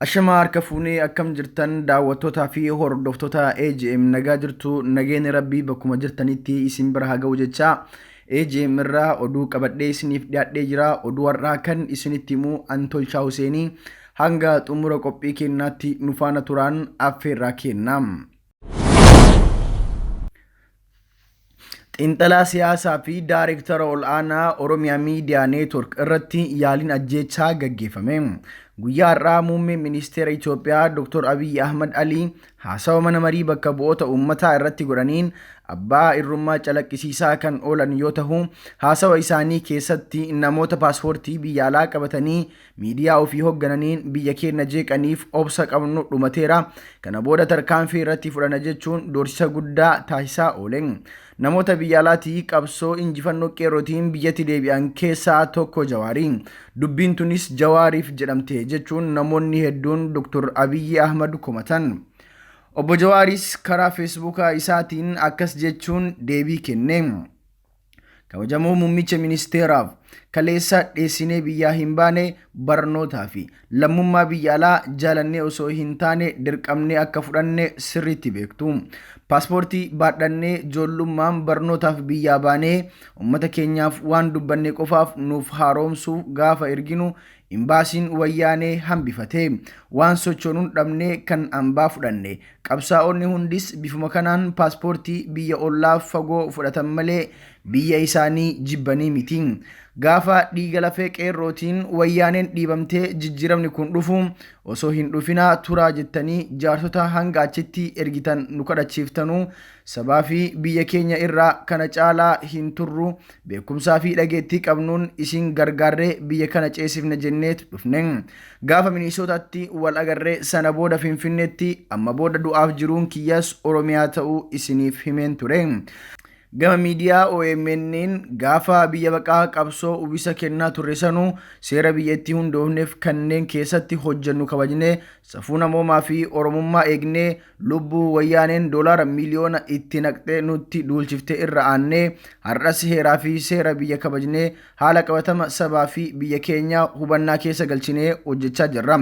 Ashama harka fuunee akkam jirtan daawwattootaa fi hordoftoota AGM nagaa jirtu nageenya rabbii bakkuma jirtanitti isin bira haa ga'u jecha AGM irraa oduu qabadhee isiniif dhiyaadhee jira. Oduu har'aa kan isinitti himu Antolchaa Huseenii hanga xumura qophii keenyaatti nu faana turaan affeerraa kenna. Xiinxalaa siyaasaa fi daayireektara ol'aanaa Oromiyaa Miidiyaa Neetwork irratti yaaliin ajjeechaa gaggeeffame. Guyyaa har'aa muummeen ministeera Itoophiyaa Dr. Abiy Ahmad Ali haasawa mana marii bakka bu'oota uummataa irratti godhaniin abbaa irrummaa calaqqisiisaa kan oolan yoo ta'u, haasawa isaanii keessatti namoota paaspoortii biyya alaa qabatanii miidiyaa ofii hooggananiin biyya keenya jeeqaniif obsa qabnu dhumateera. Kana booda tarkaanfii irratti fudhana jechuun doorsisa guddaa taasisaa oolen. Namoota biyya alaatii qabsoo injifannoo qeerrootiin biyyatti deebi'an keessaa tokko Jawaari. Dubbiin tunis Jawaariif jedhamte jechuun namoonni hedduun Dr. Abiy Ahmad komatan. Obbo Jawaaris karaa Feesbuukaa isaatiin akkas jechuun deebii kenne. Kabajamoo muummicha ministeeraaf kaleessa dheessinee biyyaa hin baane barnootaa fi lammummaa biyya alaa jaalannee osoo hin taane dirqamnee akka fudhanne sirriitti beektu. Paaspoortii baadhannee ijoollummaan barnootaaf biyyaa baanee uummata keenyaaf waan dubbanne qofaaf nuuf haaromsuuf gaafa erginu imbaasiin wayyaanee hambifate. Waan sochoonuun dhabnee kan ambaa fudhanne. Qabsaa'onni hundis bifuma kanaan paaspoortii biyya ollaaf fagoo fudhatan malee biyya isaanii jibbanii miti. Gaafa dhiiga lafee qeerrootiin wayyaaneen dhiibamtee jijjiiramni kun dhufu osoo hin dhufinaa turaa jettanii jaarsota hanga achitti ergitan nu kadhachiiftanuu sabaa fi biyya keenya irraa kana caalaa hin turru beekumsaa fi dhageettii qabnuun isin gargaarree biyya kana ceesifna jenneet dhufne. Gaafa Minisootaatti wal agarree sana booda Finfinneetti amma booda du'aaf jiruun kiyyas Oromiyaa ta'uu isiniif himeen ture. Gama miidiyaa OMN'n gaafa biyya baqaa qabsoo uwwisa kennaa turre sanuu seera biyyattii hundoofneef kanneen keessatti hojjennu kabajnee safuu namoomaa fi oromummaa eegnee lubbuu wayyaaneen doolaara miliyoona itti naqxee nutti duulchiftee irra aannee har'as heeraa fi seera biyya kabajnee haala qabatama sabaa fi biyya keenyaa hubannaa keessa galchinee hojjechaa jirra.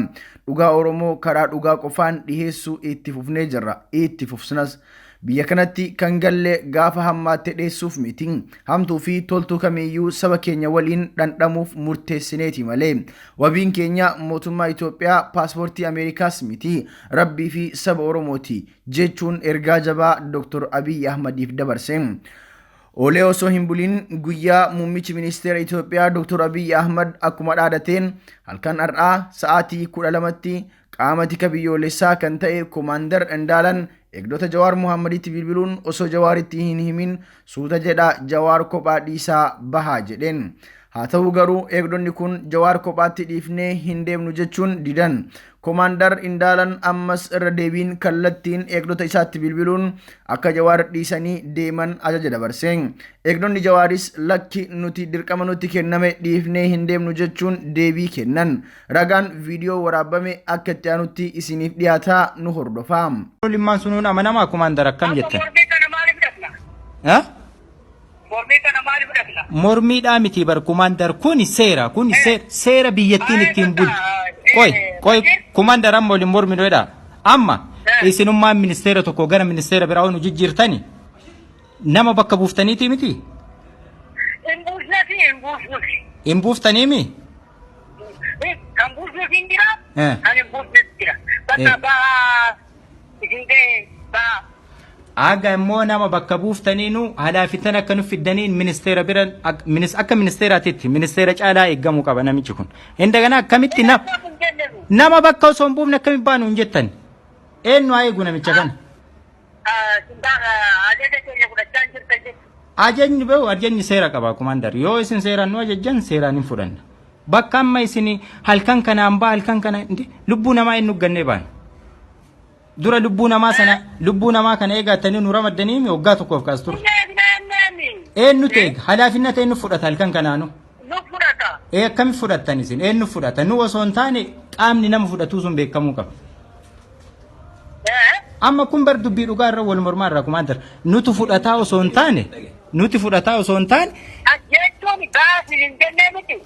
Dhugaa Oromoo karaa dhugaa qofaan dhiheessuu itti fufnee jirra. Itti fufsinas. Biyya kanatti kan galle gaafa hammaatte dheessuuf miti. Hamtuu fi toltuu kamiyyuu saba keenya waliin dhandhamuuf murteessineeti malee. Wabiin keenya mootummaa Itoophiyaa paaspoortii Ameerikaas miti. Rabbii fi saba Oromooti jechuun ergaa jabaa Dr. Abiy Ahmadiif dabarse. Olee osoo hin buliin guyyaa muummichi ministeera Itoophiyaa Dr. Abiy Ahmad akkuma dhaadateen halkan har'aa sa'aatii 12tti qaama tika biyyoolessaa kan ta'e Koomaandar Indaalan eegdota Jawaar Muhammaditti bilbiluun osoo Jawaaritti hin himin suuta jedha Jawaar kophaa dhiisaa bahaa jedheen. Haa ta'u garuu eegdonni kun Jawaar kophaatti dhiifnee hin deemnu jechuun didan. Koomaandar Indaalan ammas irra deebiin kallattiin eegdota isaatti bilbiluun akka Jawaar dhiisanii deeman ajaja dabarse. Eegdonni Jawaaris lakki nuti dirqama nutti kenname dhiifnee hin deemnu jechuun deebii kennan. Ragaan viidiyoo waraabame akka itti aanutti isiniif dhiyaataa nu hordofaa. Limmaan sunuun amanamaa Koomaandar akkam jettan? Mormiidhaa miti bar Koomaandar kun seera biyyattiin ittiin bultu. Qoy Koomaandar amma waliin mormi dhoedha. Amma isinummaan ministeera tokko gara ministeera biraa nu jijjiirtani nama bakka buuftaniiti miti? Hin buuftanii mi? Kan buufnuuf hin jira. Kan hin buufnes jira. Bakka baa Aga immoo nama bakka buuftaniinu halaafitan akka nuuf fiddaniin ministeera biran akka ministeeraatitti ministeera caalaa eeggamuu qaba namichi kun. Indagana akkamitti nama bakka osoo hin buufne akkamitti baanu hin jettan? Eenyu haa eegu namicha kana? Ajajni seera qaba Koomaandar. Yoo isin seeraan nu ajajjan seeraan hin fudhanna. Bakka amma isin halkan kanaan baa halkan kana lubbuu namaa hin nuggannee baanu. Dura lubbuu namaa kana eegatanii nu ramaddanii mi waggaa tokkoof kaas ture. Eenyu teeg halaafinna eenyu fudhata halkan kanaanu? Nu fudhata. Akkamitti fudhattan isin? Eenyu fudhata? Nu osoo hin taane qaamni nama fudhatuu sun beekamuu qaba. Amma kun bar dubbii dhugaa irra wal mormaa irra Koomaandar nuti fudhataa osoo hin taane jechuun gaasii hin jennee miti.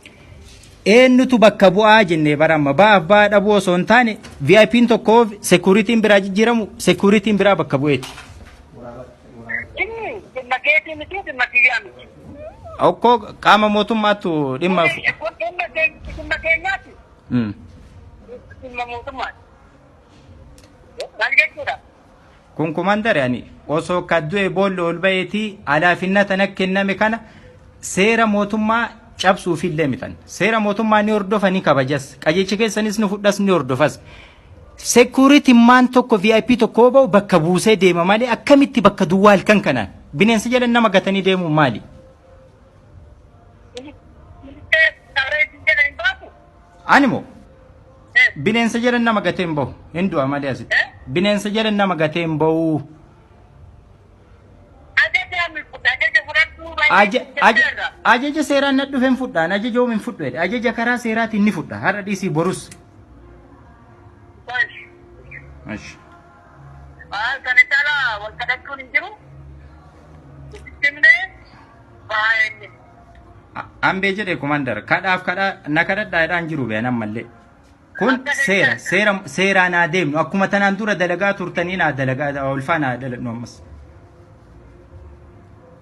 eenyutu bakka bu'aa jennee baramma ba'aa dhabuu osoo hin taane VIP'n tokkoof security'n biraa jijjiiramu security'n biraa bakka bu'eeti. Makeetii miti makiyyaa miti. Okkoo qaama mootummaatu dhimma. Dhimma keenyaati. Dhimma mootummaati. Maal jechuudha? Kun kumandare ani osoo kaddu'e boolla ol ba'eetii alaafinna tana kenname kana seera mootummaa cabsuufillee mitan. Seera mootummaa ni hordofa ni kabajas. Qajeelcha keessanis ni fudhas ni hordofas. Security maan tokko VIP tokko ba'u bakka buusee deema malee akkamitti bakka duwwaa halkan kanaan bineensa jedhan nama gatanii deemuun maali? Animo bineensa jedhan nama gateen bahu hin du'a malee asitti bineensa jedhan nama gateen bahu. Ajaja seeraan na dhufeen fudhaan ajaja oomin fudhedha ajaja karaa seeraatiin ni fudha har'a dhiisii borus. Ash. Kana caalaa wal kadhachuun hin jiru. Ittimnee baay'ee. Ambee jedhee komandar kadhaaf kadhaa na kadhadhaadhaan jiru beenan mallee. Kun seeraan haa deemnu akkuma tanaan dura dalagaa turtanii naa dalagaa olfaa naa daladhu ammas.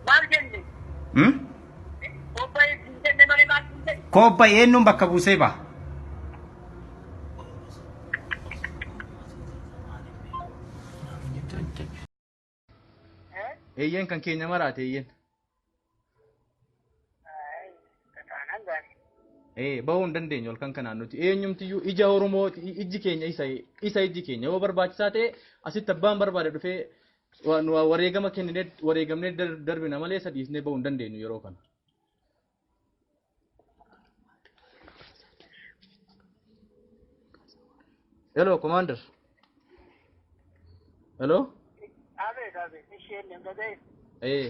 Maal jenne? Kobbaa hin jenne malee maal hin jenne? Kobbaa eenyuun bakka buusee ba'a. Eyyen kan keenya maraate eyyen. Bahuu hin dandeenyu ol kan kanaan nuti eenyumtiyyuu ija Oromoo ijji keenya isa ijji keenya yoo barbaachisaa ta'e asitti abbaan barbaade dhufee wareegama kenninee wareegamnee darbina malee sadiisnee bahuu hin dandeenyu yeroo kana. Hello, Commander. Hello?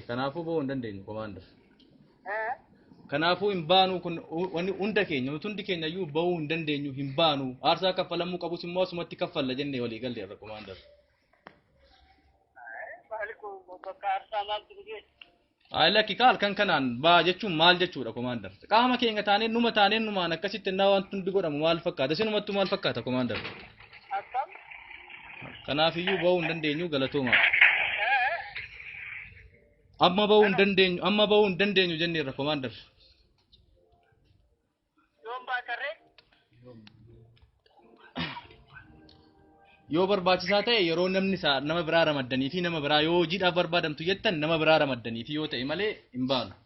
Kanaafuu bahuu hin dandeenyu Commander. Kanaafuu hin baanu kun wanni hunda keenya hundi keenya iyyuu bahuu hin dandeenyu hin baanu aarsaa kaffalamuu qabus immoo asumatti kaffalla jennee walii galleerra Commander. Lakki kaal kan kanaan baa jechuun maal jechuudha Commander. Qaama keenya taaneen numaan akkasitti innaa wanti hundi godhamu maal fakkaata isinumattuu maal fakkaata Commander. Kanaaf iyyuu bahuu hin dandeenyu galatooma. Amma bahuu hin dandeenyu jenneerra Commander. Yoo barbaachisaa ta'e yeroo namni nama biraa ramaddanii fi nama biraa yoo hojiidhaaf barbaadamtu jettan nama biraa ramaddanii fi yoo ta'e malee hin baanu.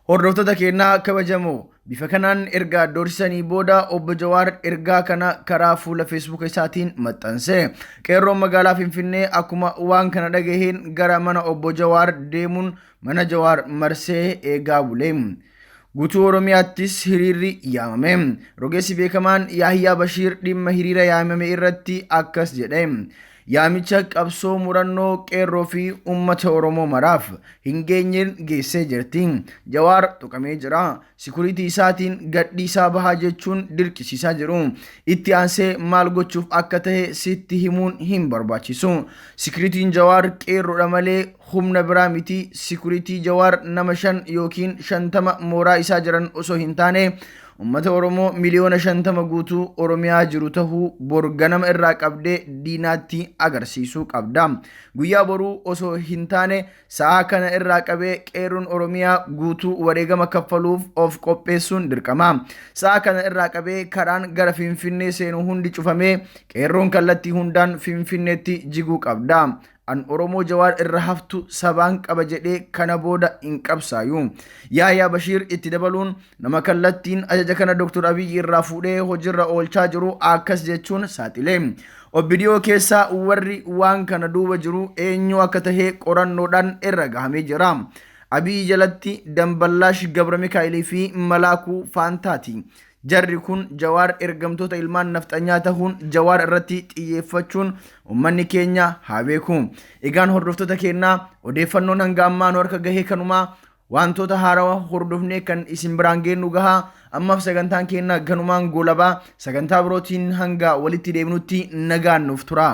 Hordoftoota keenyaa kabajamoo bifa kanaan ergaa doorsisanii booda obbo Jawaar ergaa kana karaa fuula Facebook isaatiin maxxanse. Qeerroon magaalaa Finfinnee akkuma waan kana dhagaheen gara mana obbo Jawaar deemuun mana Jawaar marsee eegaa bule. Guutuu Oromiyaattis hiriirri yaamame. Rogeessi beekamaan Yahyaa Bashiir dhimma hiriira yaamame irratti akkas jedhe. Yaamicha qabsoo murannoo qeerroo fi uummata Oromoo maraaf hin geenyeen geessee jirti. Jawaar tuqamee jira. Sikuriitii isaatiin gadhiisaa bahaa jechuun dirqisiisaa jiru. Itti aansee maal gochuuf akka ta'e sitti himuun hin barbaachisu. Sikuriitiin Jawaar qeerroodha malee humna biraa miti. Sikuriitii Jawaar nama 5 yookiin 50 mooraa isaa jiran osoo hin taane ummata Oromoo miliyoona 50 guutuu Oromiyaa jiru tahuu bor ganama irraa qabdee diinaatti agarsiisuu qabda. Guyyaa boruu osoo hin taane sa'a kana irraa qabee qeerroon Oromiyaa guutuu wareegama kaffaluuf of qopheessuun dirqama. Sa'a kana irraa qabee karaan gara Finfinnee seenuu hundi cufamee qeerroon kallattii hundaan Finfinneetti jiguu qabda. An Oromoo Jawaar irra haftu sabaan qaba jedhee kana booda hin qabsaayu. Yahyaa Bashiir itti dabaluun nama kallattiin ajaja kana Dr. Abiyyi irraa fuudhee hojiirra oolchaa jiru akkas jechuun saaxile. Obbidiyoo keessaa warri waan kana duuba jiru eenyu akka tahee qorannoodhaan irra gahamee jira. Abiyyi jalatti Damballaash Gabra Mikaa'ilii fi Malaakuu Faantaati. Jarri kun Jawaar ergamtoota ilmaan nafxanyaa tahuun Jawaar irratti xiyyeeffachuun ummanni keenya haa beeku. Egaan hordoftoota keenyaa odeeffannoon hanga ammaa nu harka gahee kanumaa wantoota haarawaa hordofnee kan isin biraan geenyu gahaa. Ammaaf sagantaan keenya ganumaan goolabaa sagantaa birootiin hanga walitti deebinutti nagaan nuuf tura.